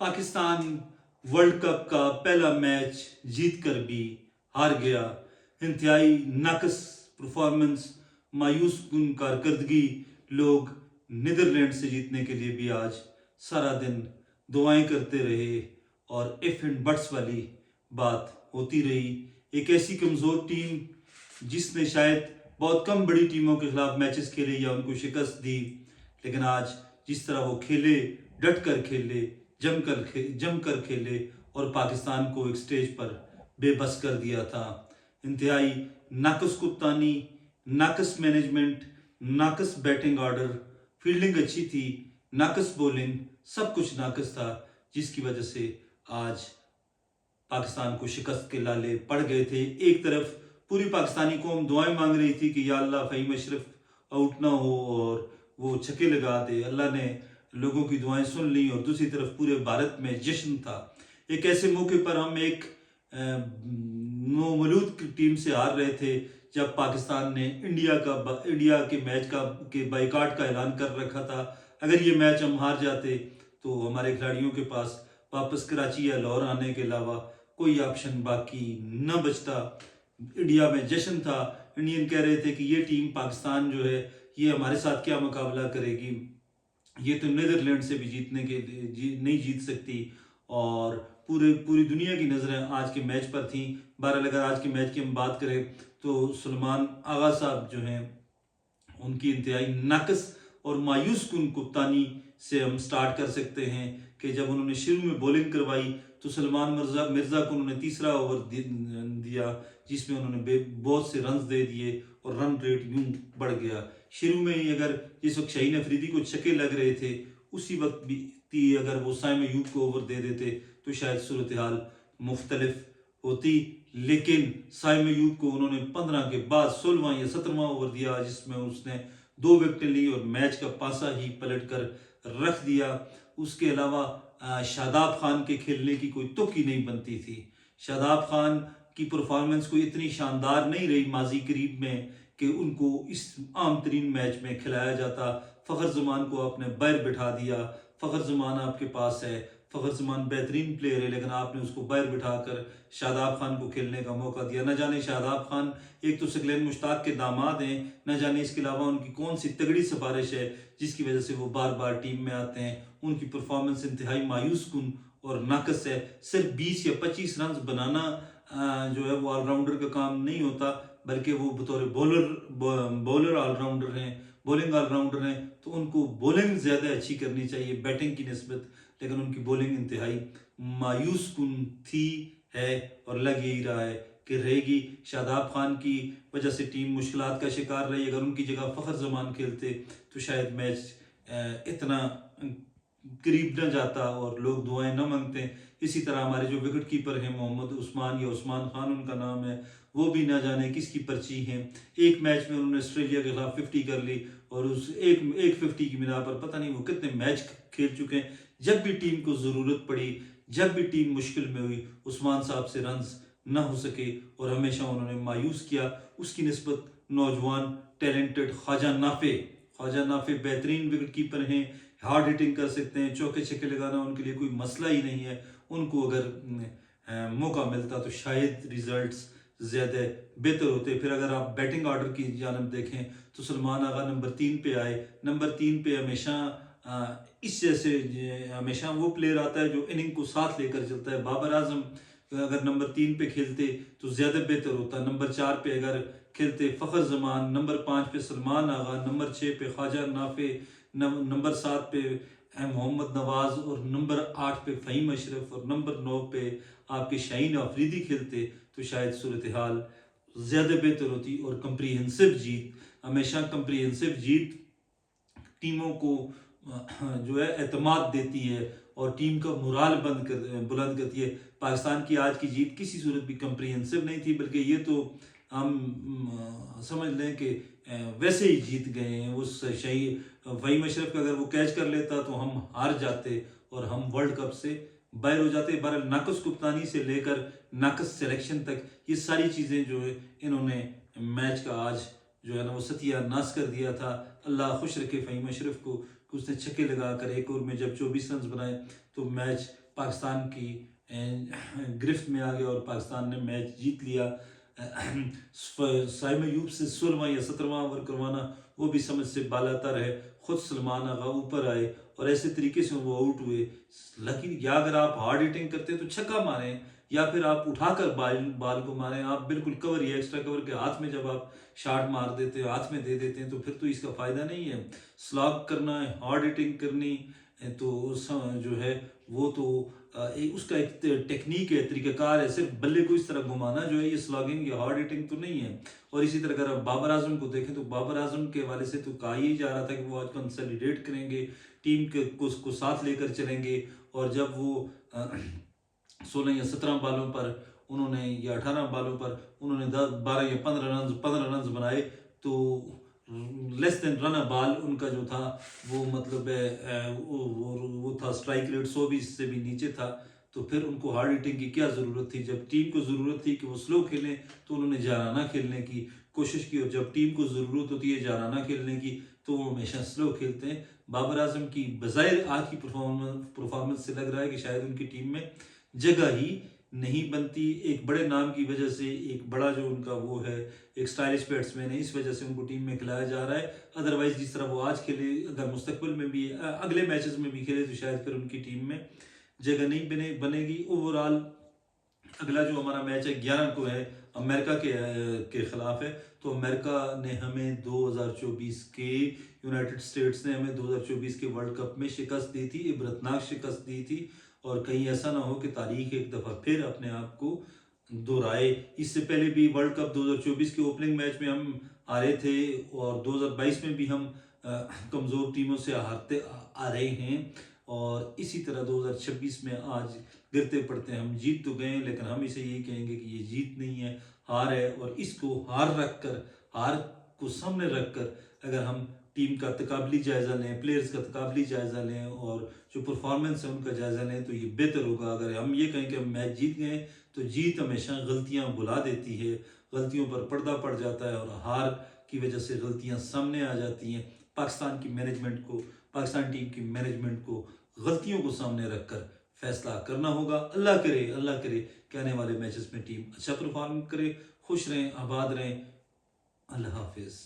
Pakistan world cup का पहला match जीतकर भी हार गया। इंतहाई नाकस परफॉर्मेंस, मायूस कुन कारकर्दगी। लोग नीदरलैंड से जीतने के लिए भी आज सारा दिन दुआएं करते रहे और इफ एंड बट्स वाली बात होती रही। एक ऐसी कमज़ोर टीम जिसने शायद बहुत कम बड़ी टीमों के खिलाफ मैचेस खेले या उनको शिकस्त दी, लेकिन आज जिस तरह वो खेले, डट कर खेले, जम कर खेले और पाकिस्तान को एक स्टेज पर बेबस कर दिया था। इंतहाई नाकस कुप्तानी, नाकस मैनेजमेंट, नाकस बैटिंग ऑर्डर, फील्डिंग अच्छी थी, नाकस बॉलिंग, सब कुछ नाकस था, जिसकी वजह से आज पाकिस्तान को शिकस्त के लाले पड़ गए थे। एक तरफ पूरी पाकिस्तानी कौम दुआएं मांग रही थी कि या अल्लाह फ़हीम अशरफ आउट ना हो और वो छक्के लगा दे। अल्लाह ने लोगों की दुआएं सुन ली और दूसरी तरफ पूरे भारत में जश्न था। एक ऐसे मौके पर हम एक नौमलूद टीम से हार रहे थे जब पाकिस्तान ने इंडिया के मैच के बाइकाट का ऐलान कर रखा था। अगर ये मैच हम हार जाते तो हमारे खिलाड़ियों के पास वापस कराची या लाहौर आने के अलावा कोई ऑप्शन बाकी न बचता। इंडिया में जश्न था। इंडियन कह रहे थे कि ये टीम पाकिस्तान जो है ये हमारे साथ क्या मुकाबला करेगी, ये तो नीदरलैंड से भी नहीं जीत सकती। और पूरी दुनिया की नज़रें आज के मैच पर थी। बहरहाल अगर आज के मैच की हम बात करें तो सलमान आगा साहब जो हैं उनकी इंतहाई नाकस और मायूस कुन कप्तानी से हम स्टार्ट कर सकते हैं कि जब उन्होंने शुरू में बॉलिंग करवाई तो सलमान मिर्ज़ा को उन्होंने तीसरा ओवर दिया जिसमें उन्होंने बहुत से रन दे दिए और रन रेट यूं बढ़ गया। शुरू में ही अगर जिस वक्त शाहीन अफरीदी को छक्के लग रहे थे उसी वक्त भी अगर वो साइम अयूब को ओवर दे देते तो शायद सूरत हाल मुख्तलिफ होती। लेकिन साइम अयूब को उन्होंने 15 के बाद 16वां या 17वां ओवर दिया जिसमें उसने 2 विकेट ली और मैच का पासा ही पलट कर रख दिया। उसके अलावा शादाब खान के खेलने की कोई तुक ही नहीं बनती थी। शादाब खान की परफॉर्मेंस कोई इतनी शानदार नहीं रही माजी करीब में कि उनको इस आम तरीन मैच में खिलाया जाता। फ़खर जमान को आपने बाहर बिठा दिया। फ़खर जमान आपके पास है, फ़खर जमान बेहतरीन प्लेयर है, लेकिन आपने उसको बाहर बिठाकर शादाब खान को खेलने का मौका दिया। न जाने शादाब खान एक तो सकलैन मुश्ताक के दामाद हैं, न जाने इसके अलावा उनकी कौन सी तगड़ी सिफारिश है जिसकी वजह से वो बार बार टीम में आते हैं। उनकी परफॉर्मेंस इंतहाई मायूस कुन और नाकस है। सिर्फ 20 या 25 रन बनाना जो है वो ऑलराउंडर का काम नहीं होता, बल्कि वो बतौर बॉलर ऑलराउंडर हैं, बॉलिंग ऑलराउंडर हैं, तो उनको बॉलिंग ज़्यादा अच्छी करनी चाहिए बैटिंग की निस्बत। लेकिन उनकी बॉलिंग इंतहाई मायूस कुन थी, है और लग यही रहा है कि रहेगी। शादाब खान की वजह से टीम मुश्किलात का शिकार रही। अगर उनकी जगह फ़खर जमान खेलते तो शायद मैच इतना करीब न जाता और लोग दुआएं न मांगते। इसी तरह हमारे जो विकेट कीपर हैं मोहम्मद उस्मान या उस्मान खान उनका नाम है, वो भी ना जाने किसकी पर्ची हैं। एक मैच में उन्होंने ऑस्ट्रेलिया के खिलाफ 50 कर ली और उस एक 50 की बिना पर पता नहीं वो कितने मैच खेल चुके हैं। जब भी टीम को ज़रूरत पड़ी, जब भी टीम मुश्किल में हुई, उस्मान साहब से रन्स ना हो सके और हमेशा उन्होंने मायूस किया। उसकी निस्बत नौजवान टैलेंटेड ख्वाजा नाफे बेहतरीन विकेट कीपर हैं, हार्ड हिटिंग कर सकते हैं, चौके छक्के लगाना उनके लिए कोई मसला ही नहीं है। उनको अगर मौका मिलता तो शायद रिजल्ट्स ज़्यादा बेहतर होते। फिर अगर आप बैटिंग ऑर्डर की जानब देखें तो सलमान आगा नंबर 3 पे आए। नंबर 3 पे हमेशा इस जैसे हमेशा वो प्लेयर आता है जो इनिंग को साथ लेकर चलता है। बाबर आजम अगर नंबर 3 पे खेलते तो ज़्यादा बेहतर होता। नंबर 4 पे अगर खेलते फ़खर जमान, नंबर 5 पे सलमान आगा, नंबर 6 पे ख्वाजा नाफे, नंबर 7 पे मोहम्मद नवाज और नंबर 8 पे फ़हीम अशरफ और नंबर 9 पे आपके शाहीन अफरीदी खेलते तो शायद सूरत हाल ज़्यादा बेहतर होती। और कंप्रीहेंसिव जीत, हमेशा कंप्रीहेंसिव जीत टीमों को जो है एतमाद देती है और टीम का मुराल बुलंद करती है। पाकिस्तान की आज की जीत किसी सूरत भी कंप्रीहेंसिव नहीं थी, बल्कि ये तो हम समझ लें कि वैसे ही जीत गए हैं। उस फ़हीम अशरफ का अगर वो कैच कर लेता तो हम हार जाते और हम वर्ल्ड कप से बाहर हो जाते। बहरहाल नाकस कप्तानी से लेकर नाकस सिलेक्शन तक ये सारी चीज़ें जो है इन्होंने मैच का आज जो है ना वो सत्यानाश कर दिया था। अल्लाह खुश रखे फ़हीम अशरफ को कि उसने छक्के लगा कर एक ओवर में जब 24 रन बनाए तो मैच पाकिस्तान की गिरफ्त में आ गया और पाकिस्तान ने मैच जीत लिया। साइम अयूब से 16वां या 17वां ओवर करवाना वो भी समझ से बालातर है। खुद सलमान आगा ऊपर आए और ऐसे तरीके से वो आउट हुए। लेकिन या अगर आप हार्ड हिटिंग करते तो छक्का मारें, या फिर आप उठाकर बाल को मारें। आप बिल्कुल कवर या एक्स्ट्रा कवर के हाथ में जब आप शॉट मार देते हो, हाथ में दे देते हैं, तो फिर तो इसका फायदा नहीं है। स्लॉग करना है, हार्ड हिटिंग करनी तो जो है वो तो उसका एक टेक्निक है, तरीकाकार है। सिर्फ बल्ले को इस तरह घुमाना जो है ये स्लॉगिंग या हार्ड हिटिंग तो नहीं है। और इसी तरह अगर आप बाबर आजम को देखें तो बाबर आजम के हवाले से तो कहा ही जा रहा था कि वो आज कंसोलिडेट करेंगे, टीम के को साथ लेकर चलेंगे। और जब वो 16 या 17 बालों पर उन्होंने या 18 बालों पर उन्होंने 12 या 15 रन बनाए, तो लेस देन रन बॉल उनका जो था वो मतलब वो था स्ट्राइक रेट 120 से भी नीचे था। तो फिर उनको हार्ड हिटिंग की क्या ज़रूरत थी? जब टीम को ज़रूरत थी कि वो स्लो खेलें तो उन्होंने जाराना खेलने की कोशिश की, और जब टीम को ज़रूरत होती है जाराना खेलने की तो वो हमेशा स्लो खेलते हैं। बाबर आजम की बज़ाहिर आज की परफॉर्मेंस से लग रहा है कि शायद उनकी टीम में जगह ही नहीं बनती। एक बड़े नाम की वजह से, एक बड़ा जो उनका वो है, एक स्टाइलिश बैट्समैन है, इस वजह से उनको टीम में खिलाया जा रहा है। अदरवाइज जिस तरह वो आज खेले, अगर मुस्तकबिल में भी अगले मैचेस में भी खेले तो शायद फिर उनकी टीम में जगह नहीं बनेगी। ओवरऑल अगला जो हमारा मैच है 11 को है, अमेरिका के खिलाफ है। तो अमेरिका ने हमें 2024 के यूनाइटेड स्टेट्स ने हमें 2024 के वर्ल्ड कप में शिकस्त दी थी, इबरतनाक शिकस्त दी थी। और कहीं ऐसा ना हो कि तारीख एक दफ़ा फिर अपने आप को दोहराए। इससे पहले भी वर्ल्ड कप 2024 के ओपनिंग मैच में हम हारे थे, और 2022 में भी हम कमज़ोर टीमों से हारते आ रहे हैं। और इसी तरह 2026 में आज गिरते पड़ते हम जीत तो गए, लेकिन हम इसे यही कहेंगे कि ये जीत नहीं है, हार है। और इसको हार को सामने रखकर अगर हम टीम का तकाबली जायज़ा लें, प्लेयर्स का तकाबली जायज़ा लें और जो परफॉर्मेंस है उनका जायज़ा लें तो ये बेहतर होगा। अगर हम ये कहें कि हम मैच जीत गए, तो जीत हमेशा गलतियां बुला देती है, गलतियों पर पर्दा पड़ जाता है और हार की वजह से गलतियां सामने आ जाती हैं। पाकिस्तान टीम की मैनेजमेंट को गलतियों को सामने रखकर फैसला करना होगा। अल्लाह करे कि आने वाले मैचेस में टीम अच्छा परफॉर्म करे। खुश रहें, आबाद रहें। अल्लाह हाफिज़।